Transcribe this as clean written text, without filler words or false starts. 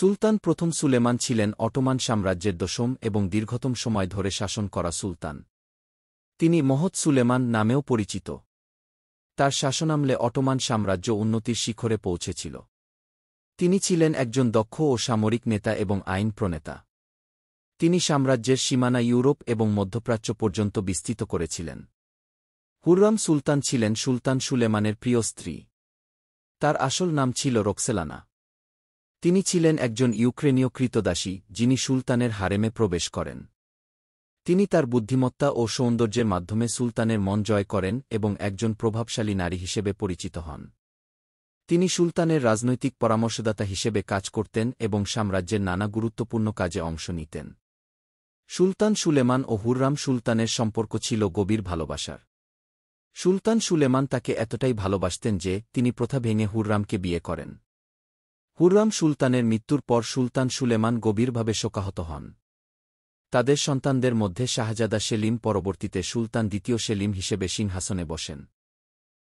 সুলতান প্রথম সুলেমান ছিলেন অটোমান সাম্রাজ্যের দশম এবং দীর্ঘতম সময় ধরে শাসন করা সুলতান। তিনি মহৎ সুলেমান নামেও পরিচিত। তার শাসনামলে অটোমান সাম্রাজ্য উন্নতির শিখরে পৌঁছেছিল। তিনি ছিলেন একজন দক্ষ ও সামরিক নেতা এবং আইন প্রণেতা। তিনি সাম্রাজ্যের সীমানা ইউরোপ এবং মধ্যপ্রাচ্য পর্যন্ত বিস্তৃত করেছিলেন। হুররাম সুলতান ছিলেন সুলতান সুলেমানের প্রিয় স্ত্রী। তার আসল নাম ছিল রোকসেলানা। তিনি ছিলেন একজন ইউক্রেনীয় ক্রীতদাসী যিনি সুলতানের হারেমে প্রবেশ করেন। তিনি তার বুদ্ধিমত্তা ও সৌন্দর্যের মাধ্যমে সুলতানের মন জয় করেন এবং একজন প্রভাবশালী নারী হিসেবে পরিচিত হন। তিনি সুলতানের রাজনৈতিক পরামর্শদাতা হিসেবে কাজ করতেন এবং সাম্রাজ্যের নানা গুরুত্বপূর্ণ কাজে অংশ নিতেন। সুলতান সুলেমান ও হুররাম সুলতানের সম্পর্ক ছিল গভীর ভালোবাসার। সুলতান সুলেমান তাকে এতটাই ভালোবাসতেন যে তিনি প্রথা ভেঙে হুররামকে বিয়ে করেন। হুররাম সুলতানের মৃত্যুর পর সুলতান সুলেমান গভীরভাবে শোকাহত হন। তাদের সন্তানদের মধ্যে শাহজাদা সেলিম পরবর্তীতে সুলতান দ্বিতীয় সেলিম হিসেবে সিংহাসনে বসেন।